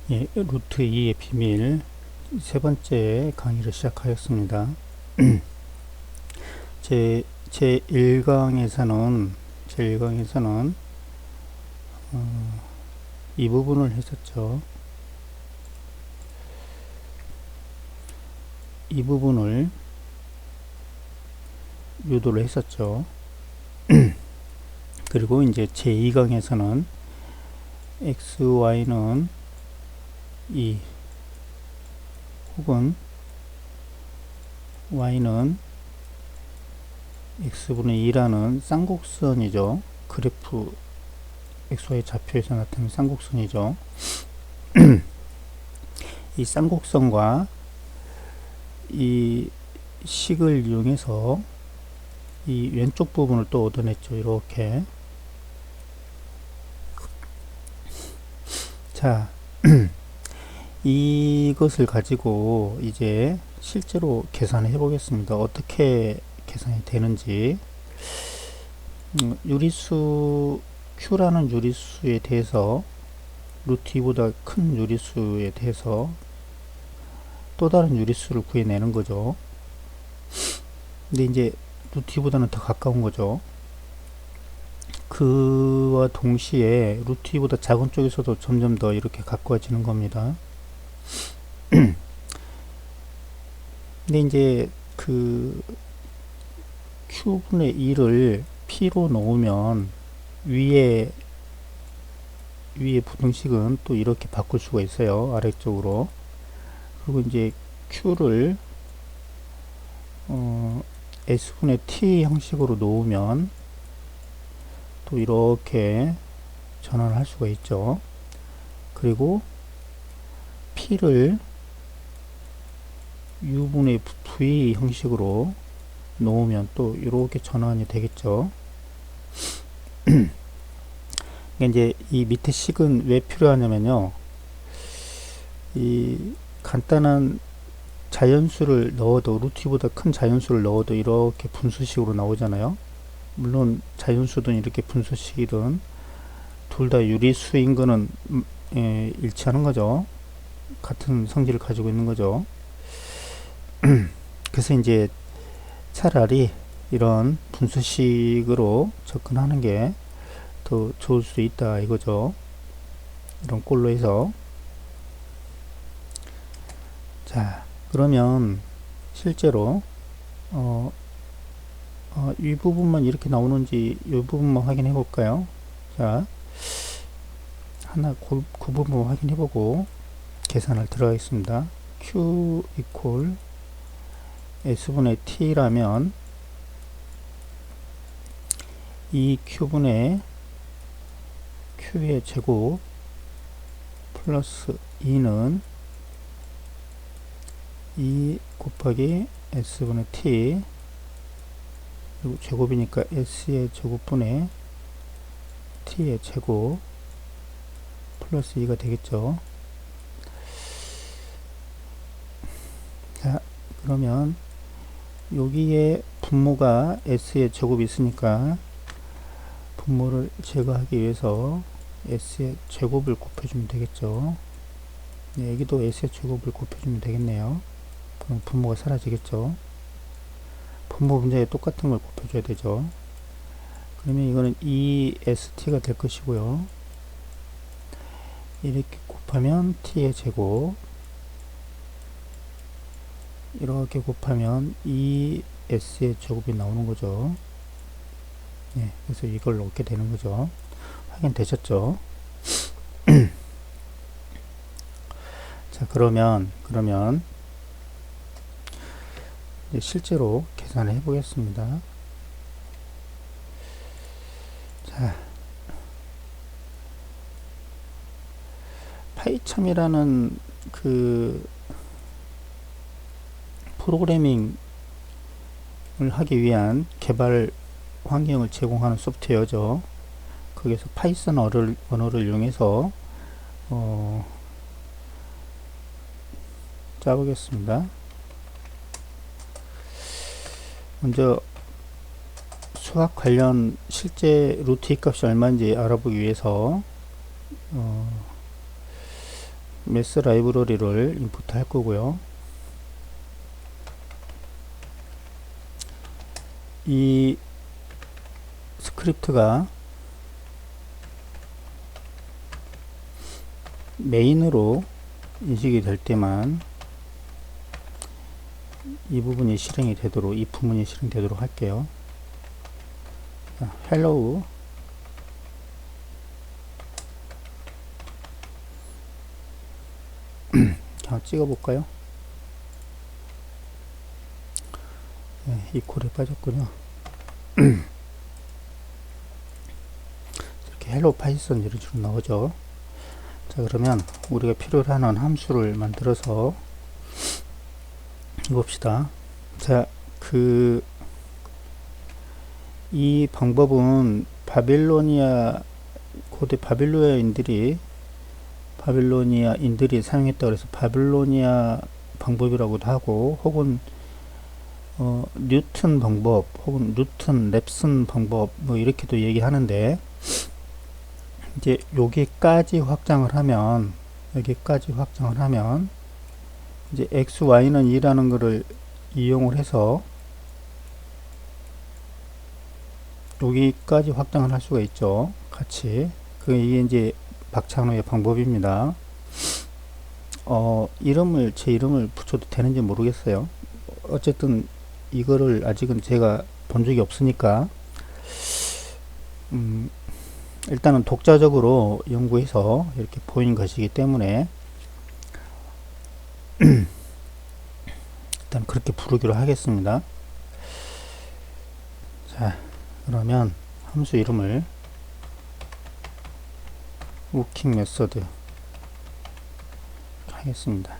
예, 루트 2의 비밀 세 번째 강의를 시작하였습니다. 제 1강에서는 이 부분을 했었죠. 이 부분을 유도를 했었죠. 그리고 이제 제 2강에서는 x, y는 2 혹은 y는 x분의 2라는 쌍곡선이죠. 그래프 xy 좌표에서 나타나는 쌍곡선이죠. 이 쌍곡선과 이 식을 이용해서 이 왼쪽 부분을 또 얻어냈죠. 이렇게. 자, 이것을 가지고 이제 실제로 계산해 보겠습니다. 어떻게 계산이 되는지. 유리수 Q라는 유리수에 대해서 루트 2보다 큰 유리수에 대해서 또 다른 유리수를 구해내는 거죠. 근데 이제 루트 2보다는 더 가까운 거죠. 그와 동시에 루트 2보다 작은 쪽에서도 점점 더 이렇게 가까워지는 겁니다. 근데 이제 그 Q분의 2를 P로 놓으면 위에 부등식은 또 이렇게 바꿀 수가 있어요. 아래쪽으로. 그리고 이제 Q를 S분의 T 형식으로 놓으면 또 이렇게 전환을 할 수가 있죠. 그리고 P를 U분의 V 형식으로 놓으면 또 이렇게 전환이 되겠죠. 이제 이 밑에 식은 왜 필요하냐면요. 이 간단한 자연수를 넣어도 루트보다 큰 자연수를 넣어도 이렇게 분수식으로 나오잖아요. 물론 자연수든 이렇게 분수식이든 둘 다 유리수인 거는 일치하는 거죠. 같은 성질을 가지고 있는 거죠. 그래서 이제 차라리 이런 분수식으로 접근하는 게 더 좋을 수 있다 이거죠. 이런 꼴로 해서. 자, 그러면 실제로 이 부분만 이렇게 나오는지 이 부분만 확인해 볼까요? 자, 하나 그 부분 확인해 보고 계산을 들어가겠습니다. Q 이퀄 S분의 T라면 이 Q분의 Q의 제곱 플러스 2는 2 곱하기 S분의 T 그리고 제곱이니까 S의 제곱분의 T의 제곱 플러스 2가 되겠죠. 자, 그러면 여기에 분모가 S의 제곱이 있으니까 분모를 제거하기 위해서 S의 제곱을 곱해주면 되겠죠. 네, 여기도 S의 제곱을 곱해주면 되겠네요. 그럼 분모가 사라지겠죠. 분모 분자에 똑같은 걸 곱해줘야 되죠. 그러면 이거는 2ST가 될 것이고요. 이렇게 곱하면 T의 제곱, 이렇게 곱하면 2S의 제곱이 나오는 거죠. 네, 그래서 이걸 얻게 되는 거죠. 확인되셨죠? 자, 그러면 이제 실제로 계산을 해 보겠습니다. 자, 파이참이라는 그 프로그래밍을 하기 위한 개발 환경을 제공하는 소프트웨어죠. 거기서 파이썬 언어를 이용해서 짜보겠습니다. 먼저 수학 관련 실제 루트 값이 얼마인지 알아보기 위해서 매스 라이브러리를 인풋 할 거고요. 이 스크립트가 메인으로 인식이 될 때만 이 부분이 실행이 되도록, 이 부분이 실행되도록 할게요. hello 한번 찍어볼까요? 네, 이퀄에 빠졌군요. 이렇게 hello 파이썬 이런 식으로 나오죠. 자, 그러면 우리가 필요로 하는 함수를 만들어서 봅시다. 자, 이 방법은 고대 바빌로니아인들이 사용했다 그래서 바빌로니아 방법이라고도 하고, 혹은 뉴턴 방법, 혹은 뉴턴 랩슨 방법, 뭐 이렇게도 얘기하는데, 이제 여기까지 확장을 하면 이제 x, y는 2라는 거를 이용을 해서 여기까지 확장을 할 수가 있죠. 같이. 이게 이제 박찬호의 방법입니다. 제 이름을 붙여도 되는지 모르겠어요. 어쨌든 이거를 아직은 제가 본 적이 없으니까 일단은 독자적으로 연구해서 이렇게 보인 것이기 때문에 일단 그렇게 부르기로 하겠습니다. 자, 그러면 함수 이름을 워킹 메서드 하겠습니다.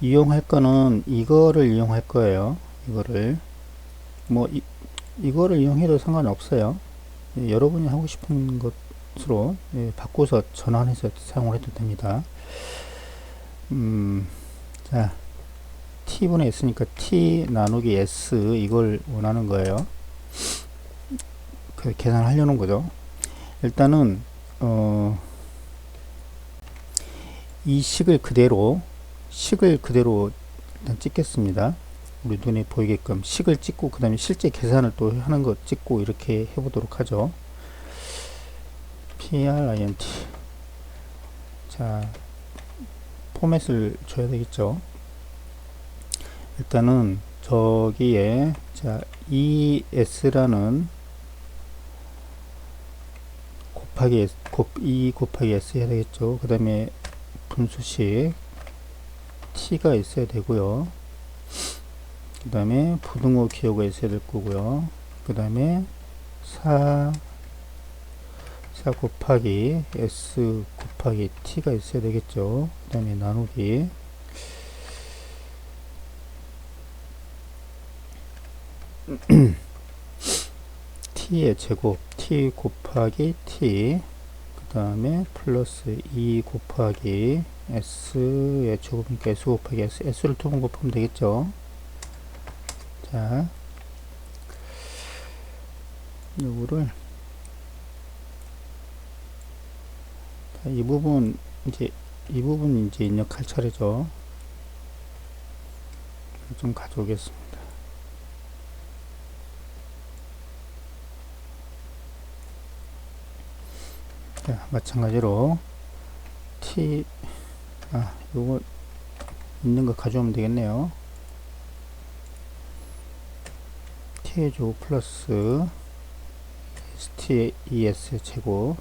이용할 거는 이거를 이용할 거예요. 이거를 이거를 이용해도 상관없어요. 여러분이 하고 싶은 것으로 바꿔서 전환해서 사용을 해도 됩니다. 자, t분의 s니까 t 나누기 s 이걸 원하는 거예요. 계산하려는 거죠. 일단은 이 식을 그대로 일단 찍겠습니다. 우리 눈에 보이게끔 식을 찍고, 그 다음에 실제 계산을 또 하는 거 찍고 이렇게 해보도록 하죠. print. 자, 포맷을 줘야 되겠죠. 일단은 저기에 자 es라는 곱하기 s 해야 되겠죠. 그 다음에 분수식 t가 있어야 되고요. 그 다음에 부등호 기호가 있어야 될 거고요. 그 다음에 4 곱하기 s 곱하기 t가 있어야 되겠죠. 그 다음에 나누기 t의 제곱 t 곱하기 t, 그 다음에 플러스 2 곱하기 s의 제곱이니까 s 곱하기 s를 두 번 곱하면 되겠죠. 자, 요거를 이 부분 이제 입력할 차례죠. 좀 가져오겠습니다. 자, 마찬가지로 요거 있는 거 가져오면 되겠네요. t의 제곱 플러스 st의 es 제곱,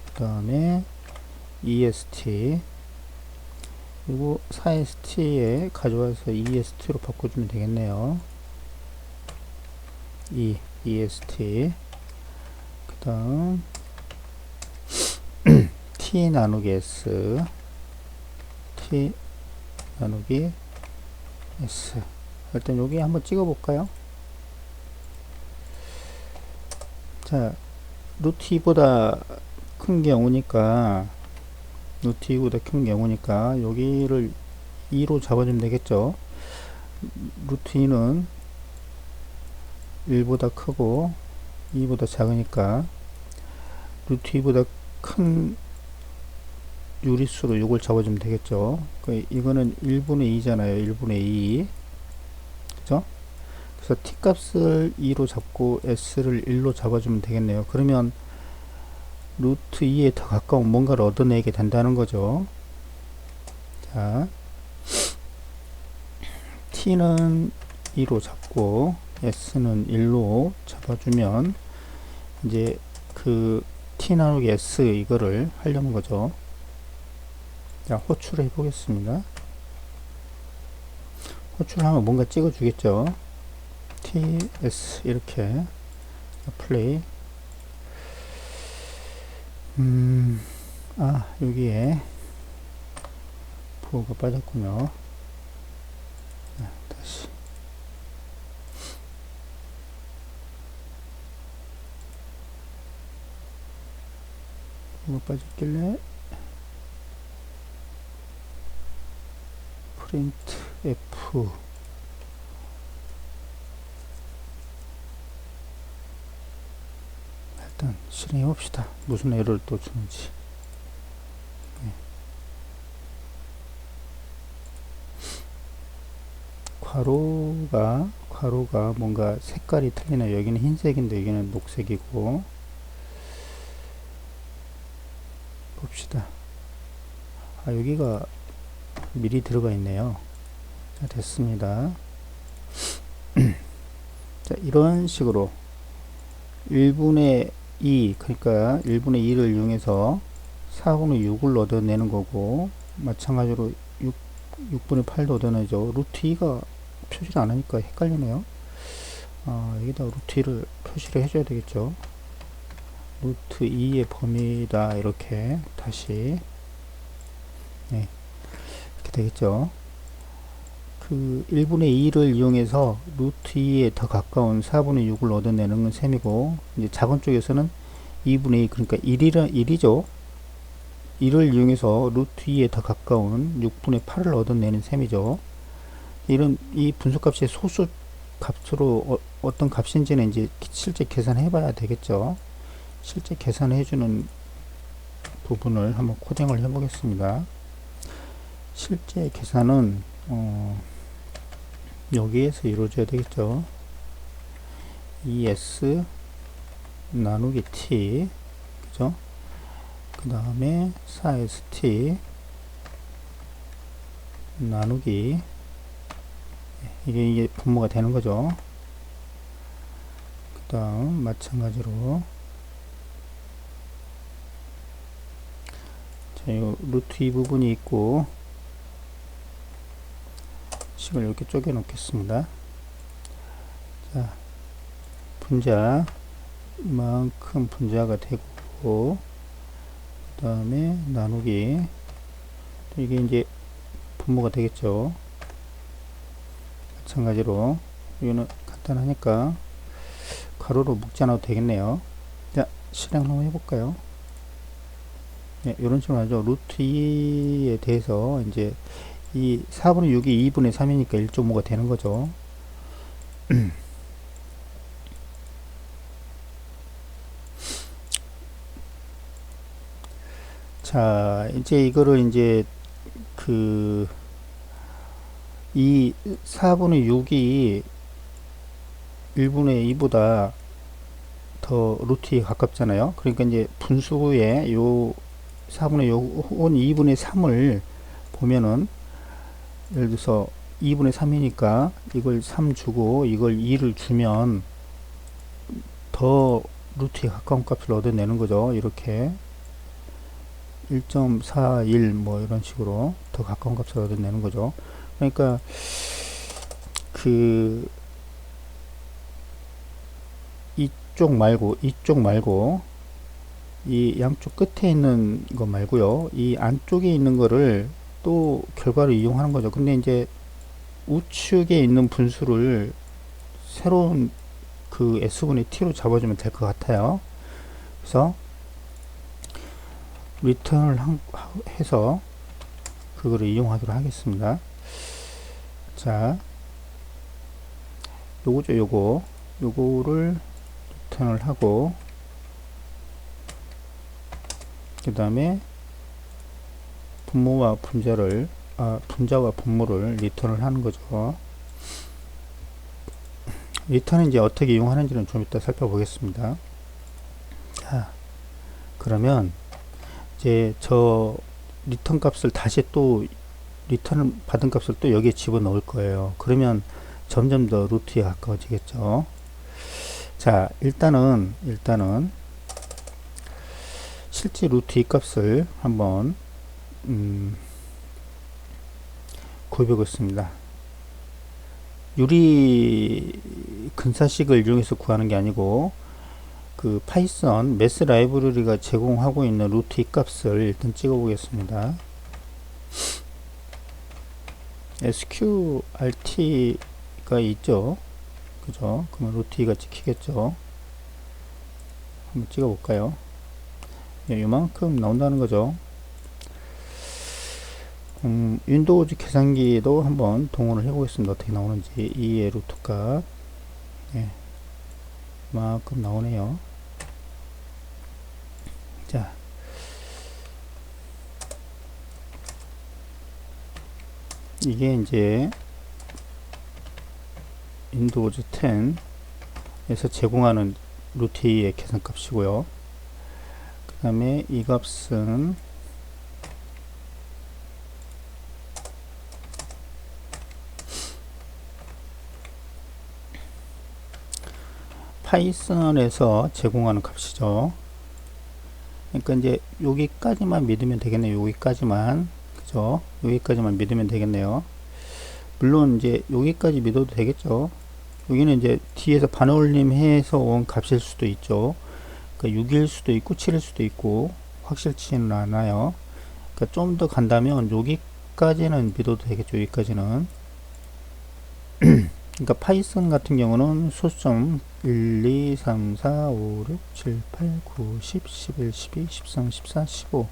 그 다음에 est, 그리고 4st에 가져와서 est로 바꿔주면 되겠네요. est, 그 다음 t 나누기 s, t 나누기 s. 일단 여기 한번 찍어 볼까요? 자, 루트 2보다 큰 경우니까 여기를 2로 잡아주면 되겠죠. 루트 2는 1보다 크고 2보다 작으니까 루트 2보다 큰 유리수로 요걸 잡아주면 되겠죠. 이거는 1분의 2잖아요. 1분의 2. 그죠? 그래서 t 값을 2로 잡고 s를 1로 잡아주면 되겠네요. 그러면 루트 2에 더 가까운 뭔가를 얻어내게 된다는 거죠. 자, t는 2로 잡고 s는 1로 잡아주면 이제 그 t 나누기 s 이거를 하려는 거죠. 자, 호출을 해보겠습니다. 호출하면 뭔가 찍어주겠죠. t, s 이렇게 플레이. 여기에 부호가 빠졌군요. 자, 다시. 부호가 빠졌길래 프린트 F 일단 실행해 봅시다. 무슨 에러를 또 주는지. 네. 괄호가 뭔가 색깔이 틀리네요. 여기는 흰색인데 여기는 녹색이고. 봅시다. 여기가 미리 들어가 있네요. 자, 됐습니다. 자, 이런 식으로 1분의 2, 그러니까 1분의 2를 이용해서 4분의 6을 얻어내는 거고, 마찬가지로 6분의 8도 얻어내죠. 루트 2가 표시를 안 하니까 헷갈리네요. 여기다 루트 2를 표시를 해줘야 되겠죠. 루트 2의 범위다. 이렇게 다시. 네. 이렇게 되겠죠. 그 1분의 2를 이용해서 루트 2에 더 가까운 4분의 6을 얻어내는 셈이고, 이제 작은 쪽에서는 2분의 2, 그러니까 1이죠. 1을 이용해서 루트 2에 더 가까운 6분의 8을 얻어내는 셈이죠. 이 분수값의 소수 값으로 어떤 값인지는 이제 실제 계산해 봐야 되겠죠. 실제 계산해 주는 부분을 한번 코딩을 해 보겠습니다. 실제 계산은 여기에서 이루어져야 되겠죠. ES 나누기 T, 그죠? 그 다음에 4ST 나누기, 이게 분모가 되는 거죠. 그 다음 마찬가지로 자, 이 루트 이 부분이 있고, 식을 이렇게 쪼개 놓겠습니다. 자, 분자 이만큼 분자가 되고, 그 다음에 나누기, 이게 이제 분모가 되겠죠. 마찬가지로 이거는 간단하니까 가로로 묶지 않아도 되겠네요. 자, 실행 한번 해볼까요? 네, 이런 식으로 하죠. 루트 2에 대해서 이제 이 4분의 6이 2분의 3이니까 1.5가 되는 거죠. 자, 이제 이거를 이제 이 4분의 6이 1분의 2보다 더 루트에 가깝잖아요. 그러니까 이제 분수에 요 4분의 6 혹은 2분의 3을 보면은, 예를 들어서 2분의 3이니까 이걸 3 주고 이걸 2를 주면 더 루트에 가까운 값을 얻어내는 거죠. 이렇게 1.41 뭐 이런 식으로 더 가까운 값을 얻어내는 거죠. 그러니까 이쪽 말고 이 양쪽 끝에 있는 거 말고요, 이 안쪽에 있는 거를 또 결과로 이용하는 거죠. 근데 이제 우측에 있는 분수를 새로운 그 s분의 t로 잡아주면 될 것 같아요. 그래서 리턴을 해서 그거를 이용하도록 하겠습니다. 자, 요거죠. 요거를 리턴을 하고, 그 다음에 분모와 분자를 분자와 분모를 리턴을 하는 거죠. 리턴은 이제 어떻게 이용하는지는 좀 이따 살펴보겠습니다. 자, 그러면 이제 저 리턴 값을 다시 또 리턴 받은 값을 또 여기에 집어넣을 거예요. 그러면 점점 더 루트에 가까워지겠죠. 자, 일단은 실제 루트 이 값을 한번 구해보겠습니다 유리 근사식을 이용해서 구하는 게 아니고 그 파이썬 매스 라이브러리가 제공하고 있는 루트 이 값을 일단 찍어 보겠습니다. sqrt가 있죠. 그죠? 그러면 루트 2가 찍히겠죠. 한번 찍어 볼까요? 예, 이만큼 나온다는 거죠. 윈도우즈 계산기도 한번 동원을 해 보겠습니다. 어떻게 나오는지. 2의 루트 값. 예, 이만큼 나오네요. 자, 이게 이제 윈도우즈 10에서 제공하는 루트 2의 계산값이고요. 그 다음에 이 값은 파이썬에서 제공하는 값이죠. 그러니까 이제 여기까지만 믿으면 되겠네요. 여기까지만. 그죠? 여기까지만 믿으면 되겠네요. 물론 이제 여기까지 믿어도 되겠죠. 여기는 이제 뒤에서 반올림 해서 온 값일 수도 있죠. 그러니까 6일 수도 있고 7일 수도 있고 확실치는 않아요. 그러니까 좀 더 간다면 여기까지는 믿어도 되겠죠. 여기까지는. 그러니까 파이썬 같은 경우는 소수점 1, 2, 3, 4, 5, 6, 7, 8, 9, 10, 11, 12, 13, 14, 15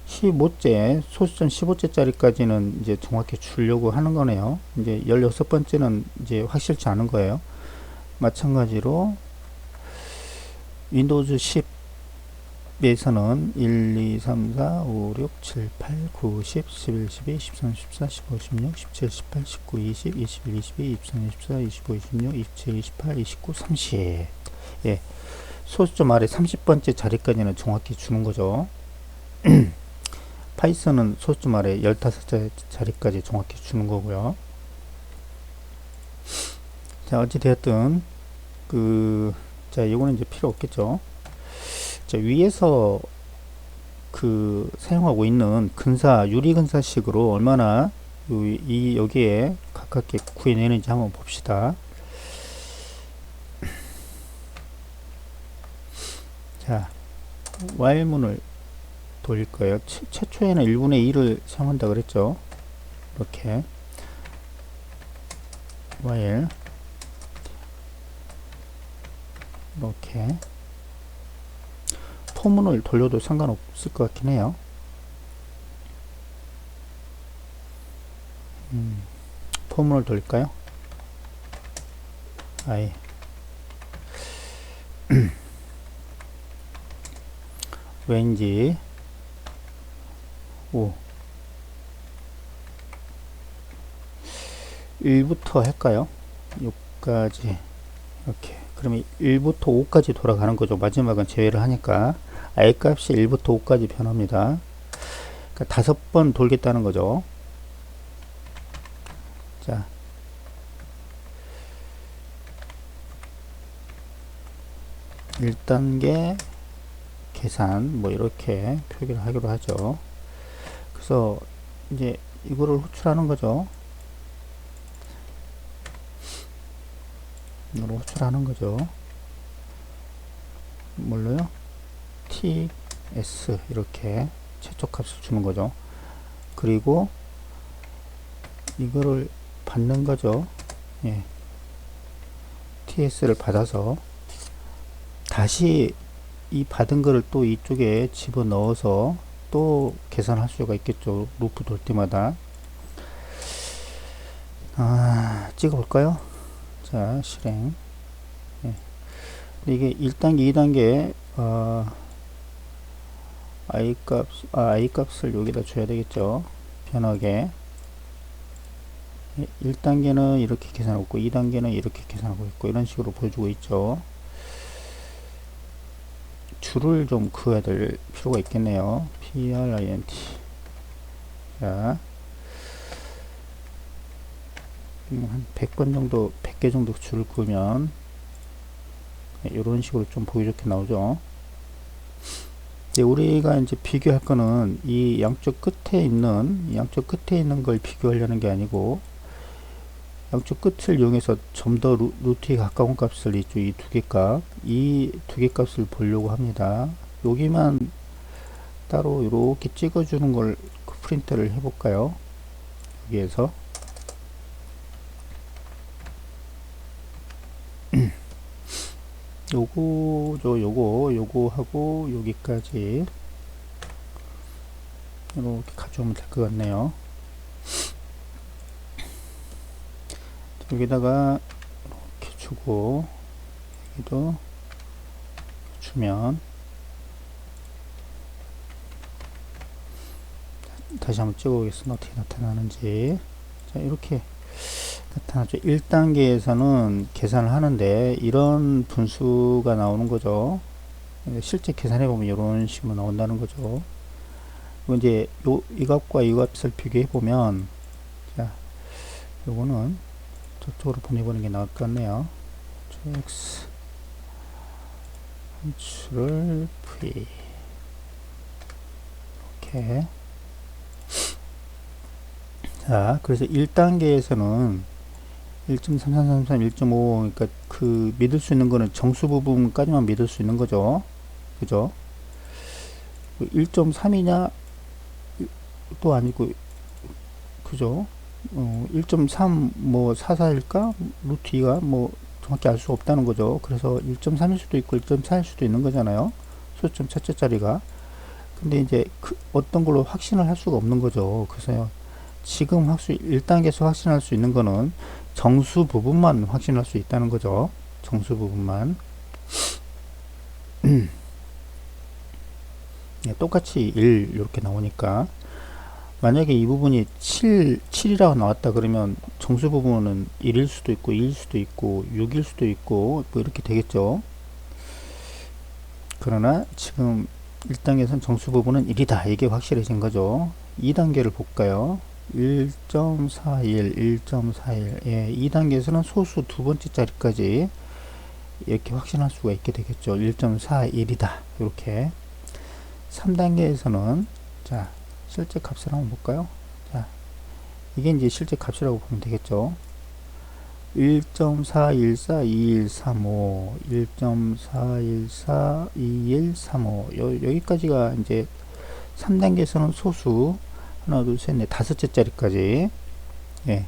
15째, 소수점 15째짜리까지는 이제 정확히 주려고 하는 거네요. 이제 16번째는 이제 확실치 않은 거예요. 마찬가지로 윈도우즈 10에서는 1, 2, 3, 4, 5, 6, 7, 8, 9, 10, 11, 12, 13, 14, 15, 16, 17, 18, 19, 20, 21, 22, 23, 24, 25, 26, 27, 28, 29, 30. 예. 소수점 아래 30번째 자리까지는 정확히 주는 거죠. 파이썬은 소수점 아래 15자 자리까지 정확히 주는 거고요. 자, 어찌되었든, 자, 이거는 이제 필요 없겠죠. 자, 위에서 사용하고 있는 유리근사식으로 얼마나 여기에 가깝게 구해내는지 한번 봅시다. 자, while문을 돌릴 거예요. 최초에는 1분의 2를 사용한다 그랬죠. 이렇게 while 이렇게 포문을 돌려도 상관없을 것 같긴 해요. 포문을 돌릴까요? 아예 왠지 1부터 할까요? 6까지 이렇게. 그러면 1부터 5까지 돌아가는 거죠. 마지막은 제외를 하니까 i 값이 1부터 5까지 변합니다. 그러니까 5번 돌겠다는 거죠. 자, (1단계) 계산 뭐 이렇게 표기를 하기로 하죠. 그래서 이제 이거를 호출하는 거죠. 이걸 호출하는 거죠. 뭘로요? ts 이렇게 최초 값을 주는 거죠. 그리고 이거를 받는 거죠. 예. ts를 받아서 다시 이 받은 거를 또 이쪽에 집어넣어서 또 계산할 수가 있겠죠. 루프 돌 때마다. 찍어볼까요? 자, 실행. 예. 이게 1단계, 2단계, I 값을 여기다 줘야 되겠죠. 변하게. 1단계는 이렇게 계산하고 있고 2단계는 이렇게 계산하고 있고 이런 식으로 보여주고 있죠. 줄을 좀 그어야 될 필요가 있겠네요. print. 자, 한 100번 정도, 100개 정도 줄을 그으면 이런 식으로 좀 보기 좋게 나오죠. 우리가 이제 비교할 거는 이 양쪽 끝에 있는 걸 비교하려는 게 아니고 양쪽 끝을 이용해서 좀 더 루트에 가까운 값을 이 두 개 값, 이 두 개 값을 보려고 합니다. 여기만 따로 이렇게 찍어주는 걸 프린트를 해볼까요? 여기에서 요거 하고 여기까지 이렇게 가져오면 될 것 같네요. 여기다가 이렇게 주고 여기도 주면 다시 한번 찍어 보겠습니다. 어떻게 나타나는지. 자, 이렇게 나타나죠. 1단계에서는 계산을 하는데 이런 분수가 나오는 거죠. 실제 계산해 보면 이런 식으로 나온다는 거죠. 그리고 이제 이 값과 이 값을 비교해 보면, 자, 요거는 저쪽으로 보내보는 게 나을 것 같네요. x 함수를 v 이렇게. 자, 그래서 1단계에서는 1.3333, 1.5, 그러니까 그 믿을 수 있는 거는 정수 부분까지만 믿을 수 있는 거죠. 그죠? 1.3이냐 또 아니고, 그죠? 1.3 뭐 44일까? 루트 2가 뭐 정확히 알 수 없다는 거죠. 그래서 1.3일 수도 있고 1.4일 수도 있는 거잖아요. 소수점 첫째 자리가. 근데 이제 어떤 걸로 확신을 할 수가 없는 거죠. 그래서 지금 1단계에서 확신할 수 있는 거는 정수 부분만 확신할 수 있다는 거죠. 정수 부분만. 네, 똑같이 1 이렇게 나오니까 만약에 이 부분이 7이라고 나왔다 그러면 정수 부분은 1일 수도 있고 2일 수도 있고 6일 수도 있고 뭐 이렇게 되겠죠. 그러나 지금 1단계에서는 정수 부분은 1이다. 이게 확실해진 거죠. 2단계를 볼까요? 1.41, 1.41. 예, 2단계에서는 소수 두 번째 자리까지 이렇게 확신할 수가 있게 되겠죠. 1.41이다. 이렇게. 3단계에서는 자, 실제 값을 한번 볼까요? 자, 이게 이제 실제 값이라고 보면 되겠죠. 1.4142135, 1.4142135. 여기까지가 이제 3단계에서는 소수 하나, 둘, 셋, 넷, 다섯째 자리까지, 예,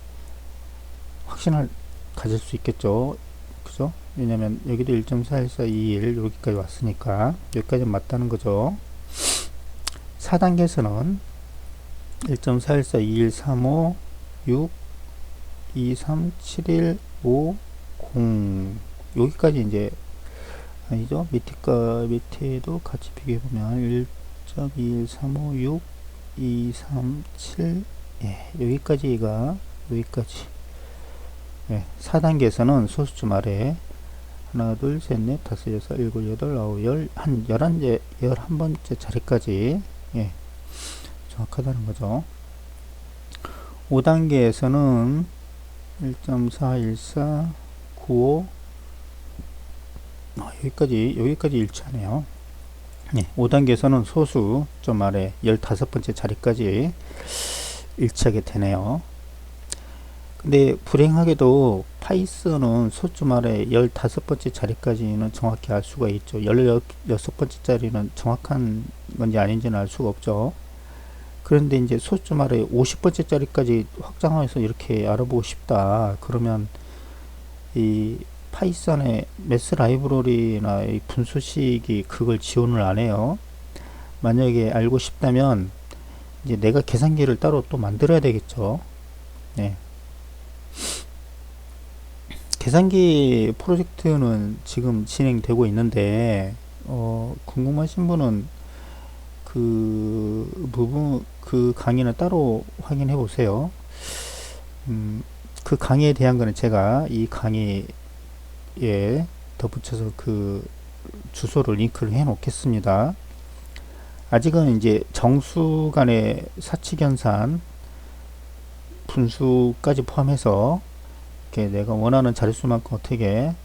확신을 가질 수 있겠죠. 그죠? 왜냐면 여기도 1.41421 여기까지 왔으니까 여기까지 맞다는 거죠. 4단계에서는 1.4142135 6 2371 5 0 여기까지 이제 아니죠. 밑에도 같이 비교해 보면 1.2135 6 237 예, 여기까지가 여기까지. 예, 4단계에서는 소수점 아래 하나 둘 셋 넷 다섯 여섯 일곱 여덟 아홉 열 한 11번째 자리까지, 예, 정확하다는 거죠. 5단계에서는 1.414 95 여기까지 일치하네요. 네, 5단계에서는 소수 점 아래 15번째 자리까지 일치하게 되네요. 근데 불행하게도 파이썬은 소수점 아래 15번째 자리까지는 정확히 알 수가 있죠. 16번째 자리는 정확한 건지 아닌지는 알 수가 없죠. 그런데 이제 소수점 아래 50번째 자리까지 확장해서 이렇게 알아보고 싶다. 그러면 이 파이썬의 매스 라이브러리나 이 분수식이 그걸 지원을 안 해요. 만약에 알고 싶다면 이제 내가 계산기를 따로 또 만들어야 되겠죠. 네. 계산기 프로젝트는 지금 진행되고 있는데 궁금하신 분은 그 부분, 그 강의는 따로 확인해 보세요. 그 강의에 대한 거는 제가 이 강의에 덧붙여서 그 주소를 링크를 해 놓겠습니다. 아직은 이제 정수 간의 사칙연산 분수까지 포함해서 이렇게 내가 원하는 자릿수만큼 어떻게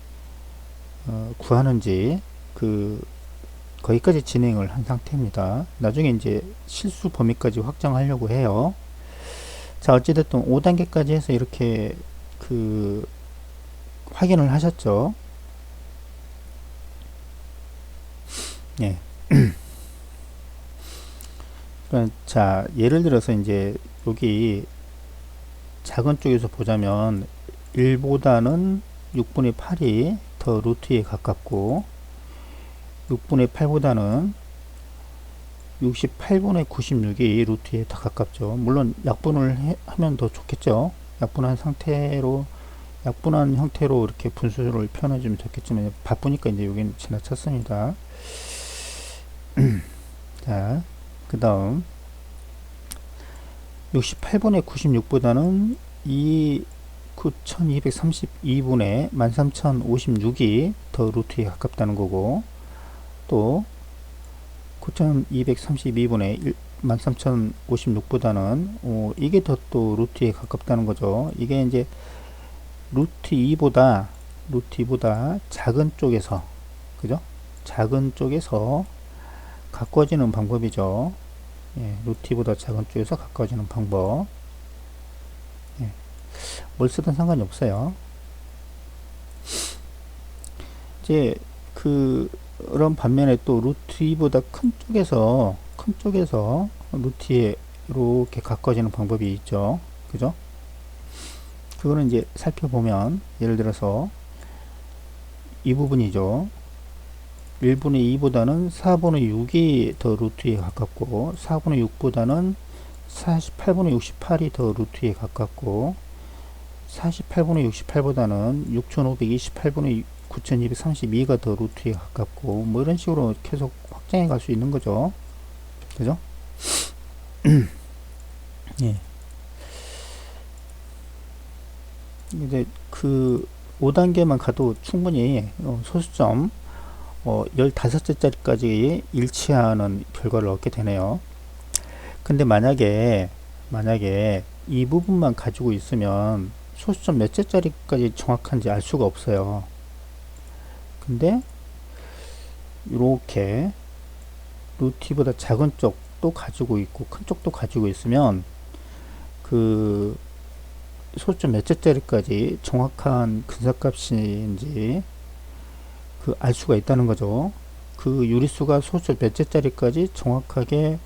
구하는지 거기까지 진행을 한 상태입니다. 나중에 이제 실수 범위까지 확정하려고 해요. 자, 어찌됐든 5단계까지 해서 이렇게 확인을 하셨죠. 예. 자, 예를 들어서 이제 여기 작은 쪽에서 보자면 1보다는 6분의 8이 더 루트에 가깝고 6분의 8보다는 68분의 96이 루트에 더 가깝죠. 물론 약분을 하면 더 좋겠죠. 약분한 형태로 이렇게 분수를 표현해 주면 좋겠지만 바쁘니까 이제 여기는 지나쳤습니다. 자, 그 다음 68분의 96보다는 이 9232분의 13056이 더 루트에 가깝다는 거고, 또 9232분의 13056보다는 이게 더 또 루트에 가깝다는 거죠. 이게 이제 루트 2보다 작은 쪽에서, 그죠? 작은 쪽에서 가까워지는 방법이죠. 예, 루트 2보다 작은 쪽에서 가까워지는 방법. 예, 뭘 쓰든 상관이 없어요. 이제 그런 반면에 또 루트 2보다 큰 쪽에서 루트에 이렇게 가까워지는 방법이 있죠. 그죠? 그거는 이제 살펴보면, 예를 들어서 이 부분이죠. 1분의 2보다는 4분의 6이 더 루트에 가깝고 4분의 6보다는 48분의 68이 더 루트에 가깝고 48분의 68보다는 6528분의 9232가 더 루트에 가깝고 뭐 이런 식으로 계속 확장해 갈 수 있는 거죠. 그죠? 예. 이제 5단계만 가도 충분히 소수점 15자짜리까지 일치하는 결과를 얻게 되네요. 근데 만약에 이 부분만 가지고 있으면 소수점 몇 자짜리까지 정확한지 알 수가 없어요. 근데 이렇게 루트보다 작은 쪽도 가지고 있고 큰 쪽도 가지고 있으면 소수점 몇 자짜리까지 정확한 근사값인지 알 수가 있다는 거죠. 유리수가 소수점 몇 자짜리까지 정확하게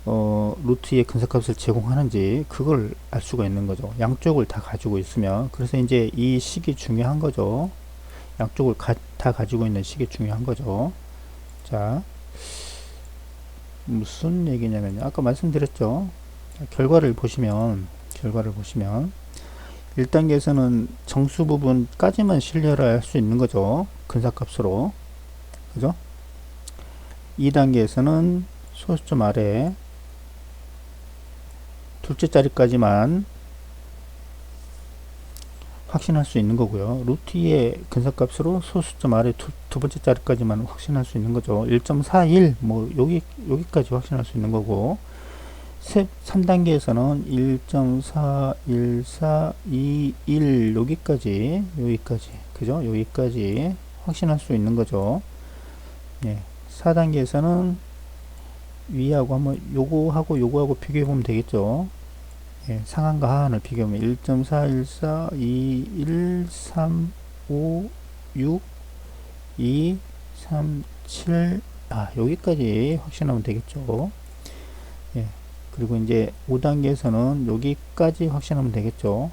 루트의 근사값을 제공하는지 그걸 알 수가 있는 거죠. 양쪽을 다 가지고 있으면. 그래서 이제 이 식이 중요한 거죠. 양쪽을 다 가지고 있는 식이 중요한 거죠. 자, 무슨 얘기냐면 아까 말씀드렸죠. 결과를 보시면 1단계에서는 정수 부분까지만 신뢰를 할 수 있는 거죠. 근사값으로. 그죠? 2단계에서는 소수점 아래 둘째 자리까지만 확신할 수 있는 거고요. 루트 2의 근사값으로 소수점 아래 두 번째 자리까지만 확신할 수 있는 거죠. 1.41 뭐 여기까지 확신할 수 있는 거고 3단계에서는 1.41421 여기까지 그죠? 여기까지 확신할 수 있는 거죠. 예. 4단계에서는 위하고 한번 요거하고 비교해 보면 되겠죠. 예, 상한과 하한을 비교하면 1.414 21 3 5 6 2 3 7 여기까지 확신하면 되겠죠. 예. 그리고 이제 5단계에서는 여기까지 확신하면 되겠죠.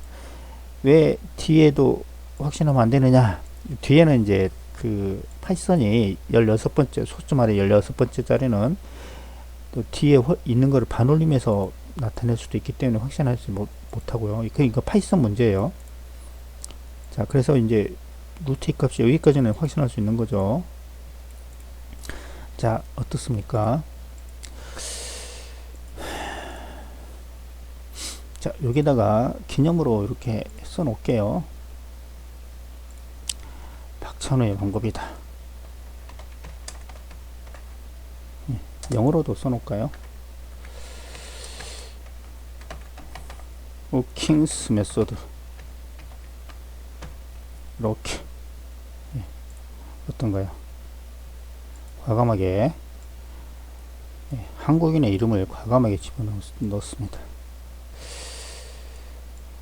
왜 뒤에도 확신하면 안 되느냐? 뒤에는 이제 파이썬이 16번째, 소수점 아래 16번째 자리는 또 뒤에 있는 거를 반올림해서 나타낼 수도 있기 때문에 확신하지 못하고요. 이거 파이썬 문제예요. 자, 그래서 이제 루트 값이 여기까지는 확신할 수 있는 거죠. 자, 어떻습니까? 자, 여기다가 기념으로 이렇게 써 놓을게요. 박찬호의 방법이다. 영어로도 써 놓을까요? 킹스 메소드. 이렇게. 어떤가요? 과감하게 한국인의 이름을 과감하게 집어넣습니다.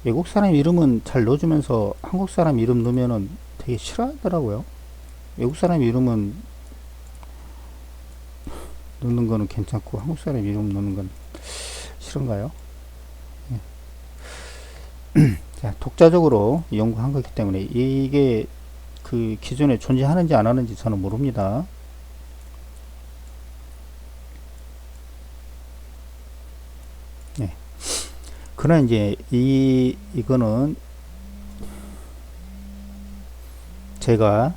외국 사람 이름은 잘 넣어주면서 한국 사람 이름 넣으면은 되게 싫어하더라고요. 외국 사람 이름은 넣는 거는 괜찮고 한국 사람 이름 넣는 건 싫은가요? 자, 독자적으로 연구한 거기 때문에 이게 그 기존에 존재하는지 안 하는지 저는 모릅니다. 네. 그러나 이제 이거는 제가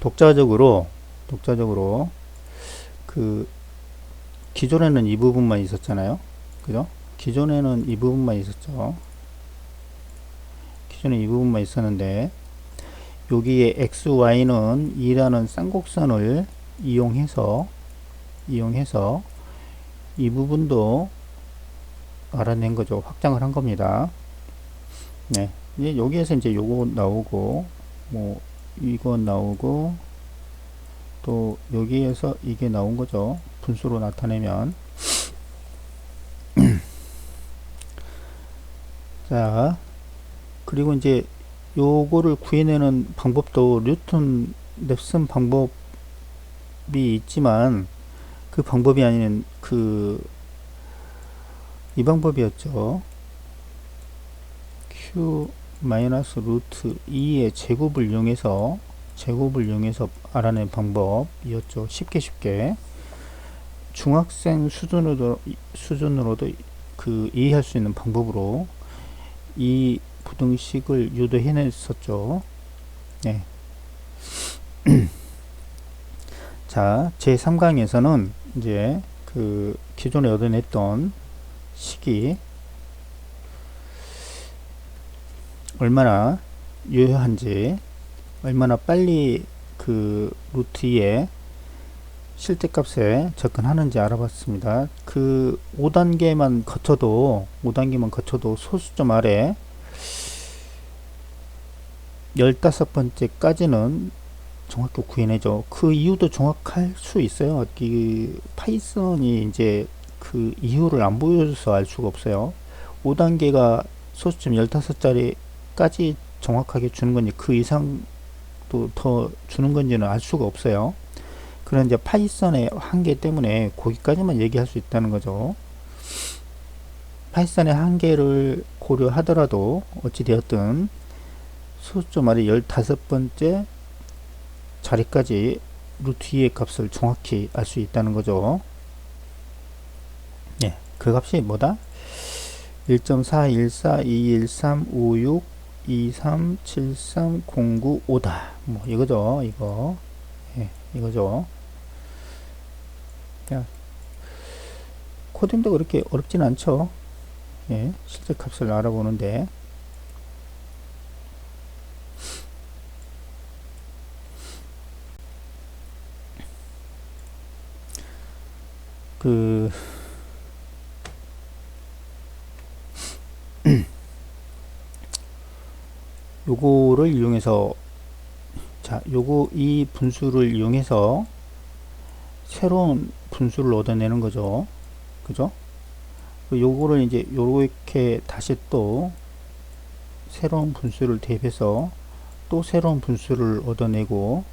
독자적으로 그 기존에는 이 부분만 있었잖아요. 그죠? 기존에는 이 부분만 있었죠. 기존에 이 부분만 있었는데 여기에 XY는 2라는 쌍곡선을 이용해서 이 부분도 알아낸 거죠. 확장을 한 겁니다. 네. 이제 여기에서 이제 요거 나오고 뭐 이거 나오고 또 여기에서 이게 나온 거죠. 분수로 나타내면 자, 그리고 이제 요거를 구해내는 방법도 뉴턴 랩슨 방법이 있지만 그 방법이 아닌 이 방법이었죠. q 마이너스 루트 2의 제곱을 이용해서 알아낸 방법이었죠. 쉽게 중학생 수준으로도 그 이해할 수 있는 방법으로 이 부등식을 유도해냈었죠. 네. 자, 제 3강에서는 이제 그 기존에 얻어냈던 식이 얼마나 유효한지, 얼마나 빨리 그 루트 2의 실제값에 접근하는지 알아봤습니다. 그 5단계만 거쳐도 소수점 아래 15번째까지는 정확히 구해내죠. 그 이유도 정확할 수 있어요. 이 파이썬이 이제 그 이유를 안 보여줘서 알 수가 없어요. 5단계가 소수점 15자리까지 정확하게 주는 건지 그 이상도 더 주는 건지는 알 수가 없어요. 그런 이제 파이썬의 한계 때문에 거기까지만 얘기할 수 있다는 거죠. 파이썬의 한계를 고려하더라도 어찌되었든 소수점 아래 15번째 자리까지 루트 2의 값을 정확히 알 수 있다는 거죠. 예, 그 값이 뭐다? 1.4, 14, 213, 56, 23, 73, 09, 5다. 뭐 이거죠. 이거. 예, 이거죠. 야, 코딩도 그렇게 어렵진 않죠. 예, 실제 값을 알아보는데. 요거를 이용해서 자, 이 분수를 이용해서 새로운 분수를 얻어내는 거죠. 그죠? 요거를 이제 요렇게 다시 또 새로운 분수를 대입해서 또 새로운 분수를 얻어내고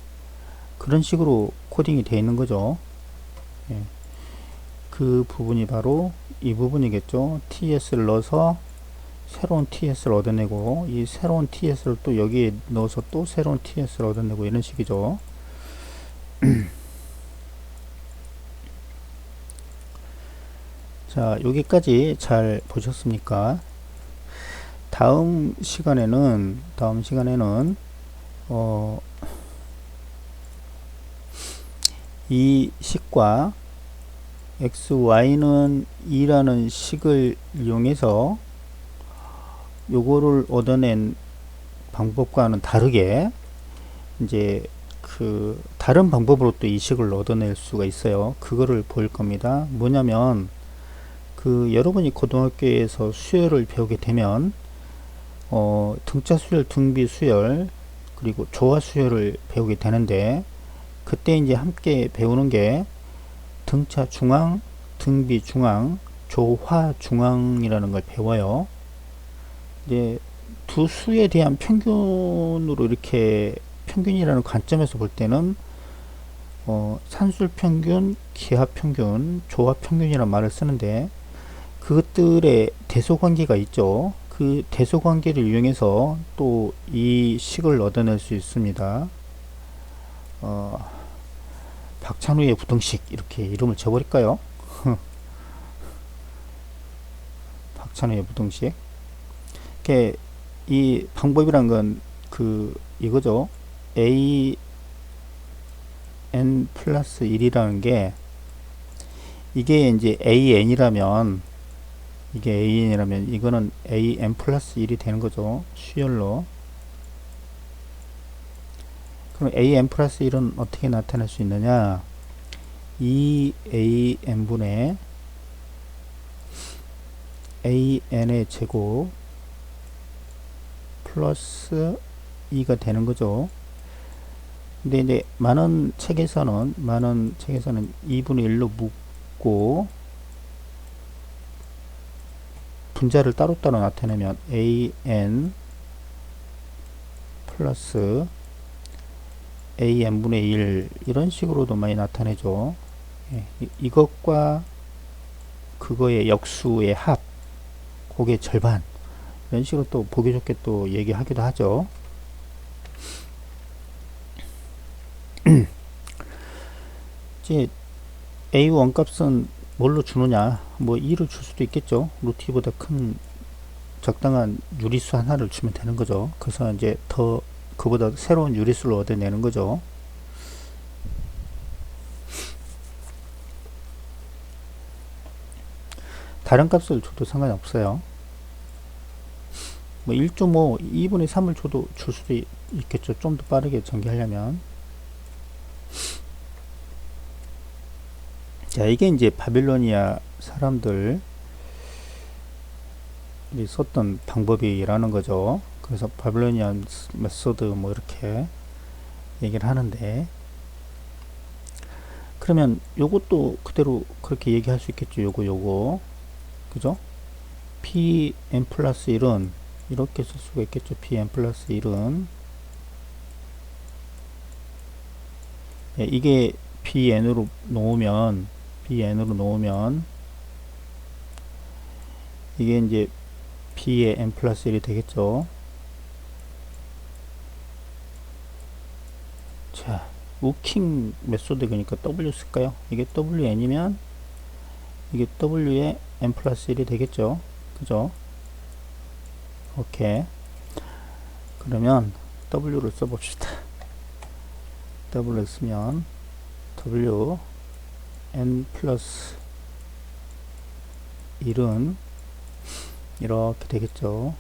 그런 식으로 코딩이 되어 있는 거죠. 예. 그 부분이 바로 이 부분이겠죠. ts를 넣어서 새로운 ts를 얻어내고 이 새로운 ts를 또 여기에 넣어서 또 새로운 ts를 얻어내고 이런 식이죠. 자, 여기까지 잘 보셨습니까? 다음 시간에는 이 식과 xy는 2라는 식을 이용해서 요거를 얻어낸 방법과는 다르게 이제 그 다른 방법으로 또 이 식을 얻어낼 수가 있어요. 그거를 보일 겁니다. 뭐냐면 그 여러분이 고등학교에서 수열을 배우게 되면 등차 수열, 등비 수열, 그리고 조화 수열을 배우게 되는데 그때 이제 함께 배우는 게 등차 중앙, 등비 중앙, 조화 중앙이라는 걸 배워요. 이제 두 수에 대한 평균으로 이렇게 평균이라는 관점에서 볼 때는 산술 평균, 기하 평균, 조화 평균이라는 말을 쓰는데 그것들의 대소 관계가 있죠. 그 대소 관계를 이용해서 또 이 식을 얻어낼 수 있습니다. 박찬우의 부등식 이렇게 이름을 줘버릴까요? 박찬우의 부등식. 이렇게 이 방법이란 건 그 이거죠. a n 플러스 1이라는 게 이게 이제 an이라면 이거는 an 플러스 1이 되는 거죠. 수열로. 그럼 an 플러스 1은 어떻게 나타낼 수 있느냐? 2an분의 an의 제곱 플러스 2가 되는 거죠. 근데 이제 많은 책에서는 2분의 1로 묶고 분자를 따로따로 나타내면 an 플러스 an분의 1 이런 식으로도 많이 나타내죠. 예, 이것과 그거의 역수의 합, 그게 절반 이런 식으로 또 보기 좋게 또 얘기하기도 하죠. 이제 a 원값은 뭘로 주느냐? 뭐 2를 줄 수도 있겠죠. 루트 2보다 큰 적당한 유리수 하나를 주면 되는 거죠. 그래서 이제 더 그보다 새로운 유리수를 얻어내는 거죠. 다른 값을 줘도 상관이 없어요. 뭐 1.5, 2분의 3을 줘도 줄 수도 있겠죠. 좀 더 빠르게 전개하려면. 자, 이게 이제 바빌로니아 사람들이 썼던 방법이라는 거죠. 그래서 바빌로니아 메소드 뭐 이렇게 얘기를 하는데, 그러면 요것도 그대로 그렇게 얘기할 수 있겠죠. 요거 그죠? pn 플러스 1은 이렇게 쓸 수가 있겠죠. pn 플러스 1은 예, 이게 bn으로 놓으면 이게 이제 b의 n 플러스 1이 되겠죠. 자, 워킹 메소드 그러니까 w 쓸까요? 이게 wn이면 이게 w의 n 플러스 1이 되겠죠. 그죠? 오케이. 그러면 w를 써봅시다. w를 쓰면 w n 플러스 1은 이렇게 되겠죠.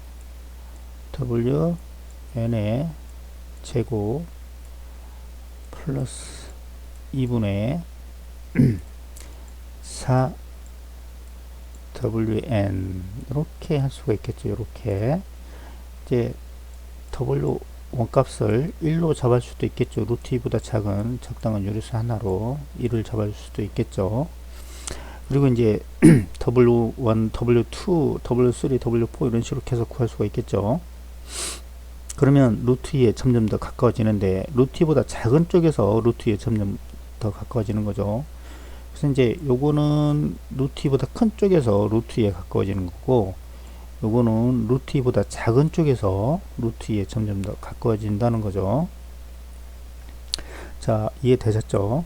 w n의 제곱 플러스 2분의 4 wn 이렇게 할 수가 있겠죠. 이렇게 이제 w 원값을 1로 잡을 수도 있겠죠. 루트 2보다 작은 적당한 유리수 하나로 1을 잡을 수도 있겠죠. 그리고 이제 w1, w2, w3, w4 이런 식으로 계속 구할 수가 있겠죠. 그러면 루트 2에 점점 더 가까워지는데 루트 2보다 작은 쪽에서 루트 2에 점점 더 가까워지는 거죠. 그래서 이제 요거는 루트 2보다 큰 쪽에서 루트 2에 가까워지는 거고, 요거는 루트 2보다 작은 쪽에서 루트 2에 점점 더 가까워진다는 거죠. 자, 이해되셨죠?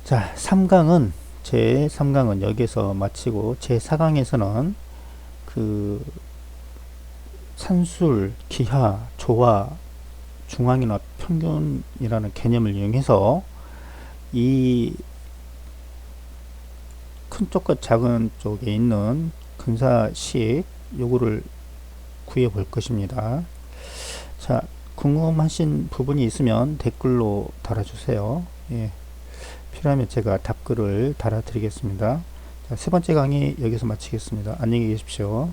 자, 3강은 제 3강은 여기서 마치고 제 4강에서는 그 산술, 기하, 조화, 중앙이나 평균이라는 개념을 이용해서 이 큰 쪽과 작은 쪽에 있는 근사식 요거를 구해 볼 것입니다. 자, 궁금하신 부분이 있으면 댓글로 달아주세요. 예, 필요하면 제가 답글을 달아드리겠습니다. 자, 세 번째 강의 여기서 마치겠습니다. 안녕히 계십시오.